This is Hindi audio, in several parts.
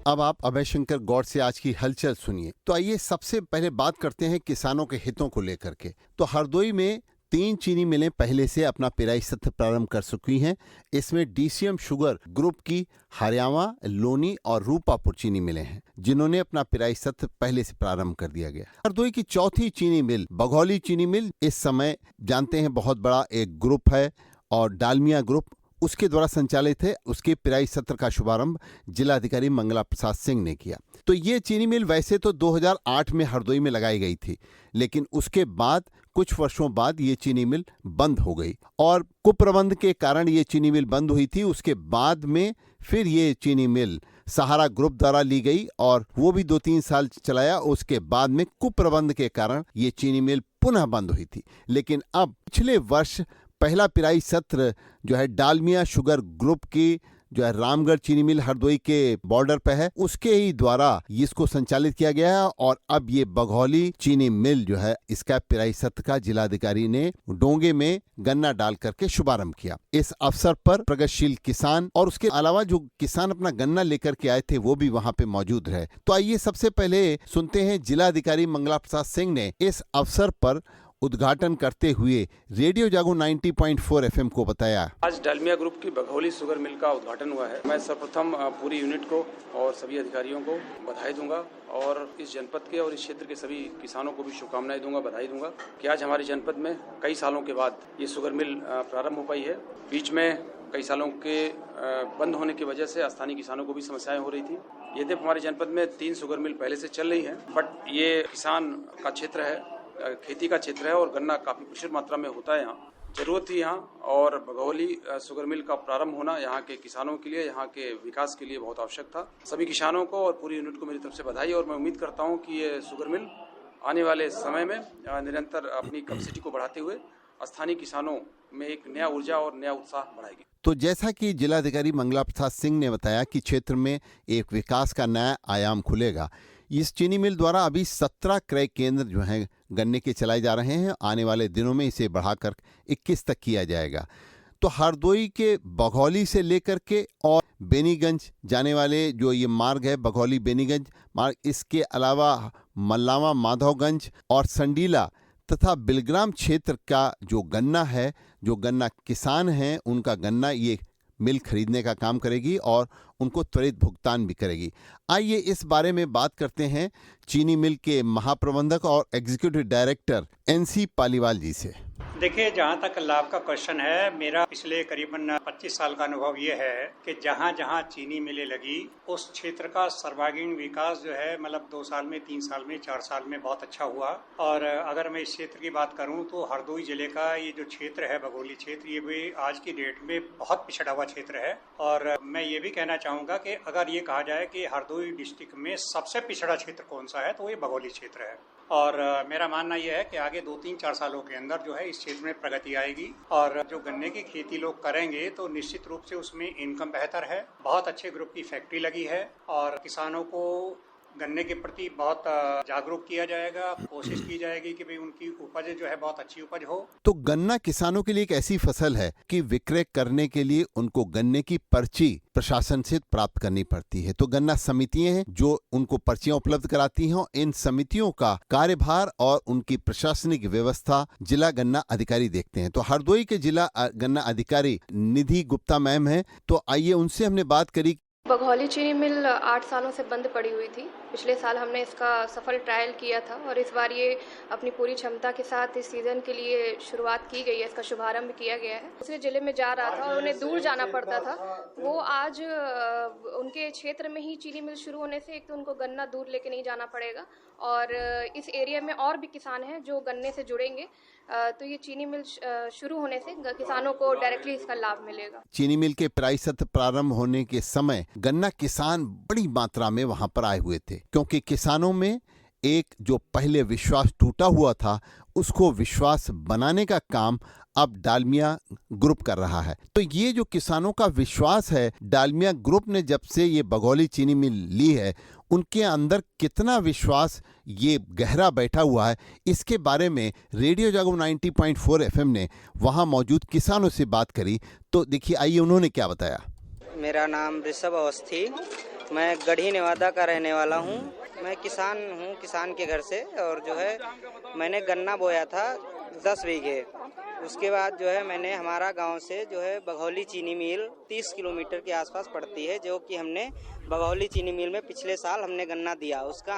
अब आप अभय शंकर गौड़ से आज की हलचल सुनिए। तो आइए सबसे पहले बात करते हैं किसानों के हितों को लेकर के। तो हरदोई में 3 चीनी मिलें पहले से अपना पेराई सत्र प्रारंभ कर चुकी हैं। इसमें डीसीएम शुगर ग्रुप की हरियाणा, लोनी और रूपापुर चीनी मिलें हैं, जिन्होंने अपना पेराई सत्र पहले से प्रारंभ कर दिया गया। हरदोई की चौथी चीनी मिल बघौली चीनी मिल इस समय जानते हैं बहुत बड़ा एक ग्रुप है और डालमिया ग्रुप उसके द्वारा संचालित है। उसके पेराई सत्र का शुभारंभ जिलाधिकारी मंगला प्रसाद सिंह ने किया। तो ये चीनी मिल वैसे तो 2008 में हरदोई में लगाई गई थी, लेकिन उसके बाद कुछ वर्षों बाद ये चीनी मिल बंद हो गई और कुप्रबंध के कारण ये चीनी मिल बंद हुई थी। उसके बाद में फिर ये चीनी मिल सहारा ग्रुप द्वारा ली गई और वो भी 2-3 साल चलाया। उसके बाद में कुप्रबंध के कारण ये चीनी मिल पुनः बंद हुई थी। लेकिन अब पिछले वर्ष पहला पेराई सत्र जो है डालमिया शुगर ग्रुप की जो है रामगढ़ चीनी मिल हरदोई के बॉर्डर पे है, उसके ही द्वारा इसको संचालित किया गया है। और अब ये बघौली चीनी मिल जो है इसका पेराई सत्र का जिलाधिकारी ने डोंगे में गन्ना डाल करके शुभारंभ किया। इस अवसर पर प्रगतिशील किसान और उसके अलावा जो किसान अपना गन्ना लेकर के आए थे वो भी वहां पे मौजूद रहे। तो आइए सबसे पहले सुनते हैं जिलाधिकारी मंगला प्रसाद सिंह ने इस अवसर पर उद्घाटन करते हुए रेडियो जागो 90.4 एफएम को बताया। आज डालमिया ग्रुप की बघौली शुगर मिल का उद्घाटन हुआ है। मैं सर्वप्रथम पूरी यूनिट को और सभी अधिकारियों को बधाई दूंगा और इस जनपद के और इस क्षेत्र के सभी किसानों को भी शुभकामनाएं दूंगा, बधाई दूंगा कि आज हमारे जनपद में कई सालों के बाद ये शुगर मिल प्रारंभ हो पाई है। बीच में कई सालों के बंद होने की वजह से स्थानीय किसानों को भी समस्याएं हो रही थी। यद्यपि हमारे जनपद में 3 शुगर मिल पहले से चल रही है, बट ये किसान का क्षेत्र है, खेती का क्षेत्र है और गन्ना काफी प्रचुर मात्रा में होता है। यहाँ जरूरत थी यहाँ और बघौली शुगर मिल का प्रारंभ होना यहाँ के किसानों के लिए, यहाँ के विकास के लिए बहुत आवश्यक था। सभी किसानों को और पूरी यूनिट को मेरी तरफ से बधाई और मैं उम्मीद करता हूँ कि ये शुगर मिल आने वाले समय में निरंतर अपनी कैपेसिटी को बढ़ाते हुए स्थानीय किसानों में एक नया ऊर्जा और नया उत्साह बढ़ाएगी। तो जैसा कि जिलाधिकारी मंगला प्रसाद सिंह ने बताया कि क्षेत्र में एक विकास का नया आयाम खुलेगा। इस चीनी मिल द्वारा अभी 17 क्रय केंद्र जो हैं गन्ने के चलाए जा रहे हैं। आने वाले दिनों में इसे बढ़ाकर 21 तक किया जाएगा। तो हरदोई के बघौली से लेकर के और बेनीगंज जाने वाले जो ये मार्ग है बघौली बेनीगंज मार्ग, इसके अलावा मल्लावा माधवगंज और संडीला तथा बिलग्राम क्षेत्र का जो गन्ना है, जो गन्ना किसान हैं उनका गन्ना ये मिल खरीदने का काम करेगी और उनको त्वरित भुगतान भी करेगी। आइए इस बारे में बात करते हैं चीनी मिल के महाप्रबंधक और एग्जीक्यूटिव डायरेक्टर एनसी पालीवाल जी से। देखिए, जहाँ तक लाभ का क्वेश्चन है, मेरा पिछले करीबन 25 साल का अनुभव ये है कि जहाँ जहाँ चीनी मिलें लगी उस क्षेत्र का सर्वांगीण विकास जो है मतलब 2 साल में, 3 साल में, 4 साल में बहुत अच्छा हुआ। और अगर मैं इस क्षेत्र की बात करूँ तो हरदोई जिले का ये जो क्षेत्र है बघौली क्षेत्र, ये भी आज की डेट में बहुत पिछड़ा हुआ क्षेत्र है। और मैं ये भी कहना चाहूँगा कि अगर ये कहा जाए कि हरदोई डिस्ट्रिक्ट में सबसे पिछड़ा क्षेत्र कौन सा है तो ये बघौली क्षेत्र है। और मेरा मानना यह है कि आगे 2-3-4 सालों के अंदर जो है इस क्षेत्र में प्रगति आएगी और जो गन्ने की खेती लोग करेंगे तो निश्चित रूप से उसमें इनकम बेहतर है। बहुत अच्छे ग्रुप की फैक्ट्री लगी है और किसानों को गन्ने के प्रति बहुत जागरूक किया जाएगा। कोशिश की जाएगी कि भाई उनकी उपज जो है बहुत अच्छी उपज हो। तो गन्ना किसानों के लिए एक ऐसी फसल है कि विक्रय करने के लिए उनको गन्ने की पर्ची प्रशासन से प्राप्त करनी पड़ती है। तो गन्ना समितियां हैं जो उनको पर्चियां उपलब्ध कराती हैं। इन समितियों का कार्यभार और उनकी प्रशासनिक व्यवस्था जिला गन्ना अधिकारी देखते हैं। तो हरदोई के जिला गन्ना अधिकारी निधि गुप्ता मैम है, तो आइए उनसे हमने बात करी। बघौली चीनी मिल 8 सालों से बंद पड़ी हुई थी। पिछले साल हमने इसका सफल ट्रायल किया था और इस बार ये अपनी पूरी क्षमता के साथ इस सीज़न के लिए शुरुआत की गई है, इसका शुभारंभ किया गया है। दूसरे जिले में जा रहा था और उन्हें दूर जाना पड़ता था, वो आज उनके क्षेत्र में ही चीनी मिल शुरू होने से एक तो उनको गन्ना दूर लेके नहीं जाना पड़ेगा और इस एरिया में और भी किसान हैं जो गन्ने से जुड़ेंगे। तो ये चीनी मिल शुरू होने से किसानों को डायरेक्टली इसका लाभ मिलेगा। चीनी मिल के पेराई सत्र प्रारंभ होने के समय गन्ना किसान बड़ी मात्रा में वहां पर आए हुए थे, क्योंकि किसानों में एक जो पहले विश्वास टूटा हुआ था उसको विश्वास बनाने का काम अब डालमिया ग्रुप कर रहा है। तो ये जो किसानों का विश्वास है, डालमिया ग्रुप ने जब से ये बघौली चीनी मिल ली है उनके अंदर कितना विश्वास ये गहरा बैठा हुआ है, इसके बारे में रेडियो जागो 90.4 एफएम ने वहां मौजूद किसानों से बात करी। तो देखिए, आइए उन्होंने क्या बताया। मेरा नाम ऋषभ अवस्थी, मैं गढ़ी नेवादा का रहने वाला हूँ। मैं किसान हूँ, किसान के घर से, और जो है मैंने गन्ना बोया था 10 बीघे। उसके बाद जो है मैंने हमारा गांव से जो है बघौली चीनी मिल 30 किलोमीटर के आसपास पड़ती है, जो कि हमने बघौली चीनी मिल में पिछले साल हमने गन्ना दिया। उसका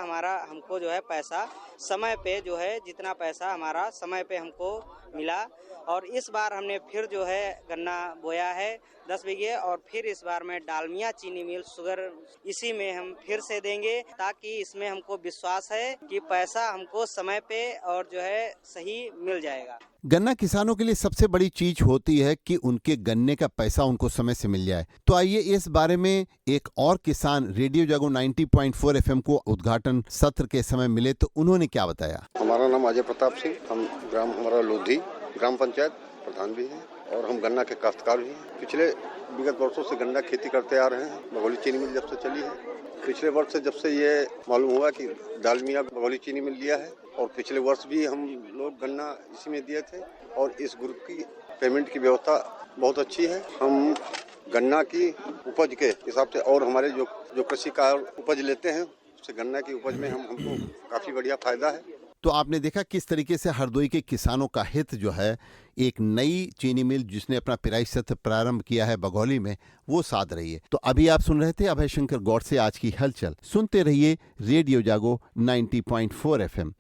हमको जो है पैसा समय पे जो है जितना पैसा हमारा समय पे हमको मिला, और इस बार हमने फिर जो है गन्ना बोया है 10 बीघे, और फिर इस बार में डालमिया चीनी मिल शुगर इसी में हम फिर से देंगे, ताकि इसमें हमको विश्वास है कि पैसा हमको समय पे और जो है सही मिल जाएगा। गन्ना किसानों के लिए सबसे बड़ी चीज होती है कि उनके गन्ने का पैसा उनको समय से मिल जाए। तो आइए इस बारे में एक और किसान रेडियो जागो 90.4 FM को उद्घाटन सत्र के समय मिले तो उन्होंने क्या बताया। हमारा नाम अजय प्रताप सिंह, हम हमारा लोधी ग्राम पंचायत प्रधान भी हैं और हम गन्ना के काश्तकार भी हैं। पिछले विगत वर्षों से गन्ना खेती करते आ रहे हैं। बघौली चीनी मिल जब से चली है, पिछले वर्ष से जब से ये मालूम हुआ कि डालमिया बघौली चीनी मिल लिया है, और पिछले वर्ष भी हम लोग गन्ना इसी में दिए थे, और इस ग्रुप की पेमेंट की व्यवस्था बहुत अच्छी है। हम गन्ना की उपज के हिसाब से और हमारे जो कृषिकार उपज लेते हैं उससे गन्ना की उपज में हमको काफी बढ़िया फायदा है। तो आपने देखा किस तरीके से हरदोई के किसानों का हित जो है एक नई चीनी मिल जिसने अपना पेराई सत्र प्रारंभ किया है बघौली में, वो साध रही है। तो अभी आप सुन रहे थे अभय शंकर गौड़ से आज की हलचल। सुनते रहिए रेडियो जागो 90.4 FM।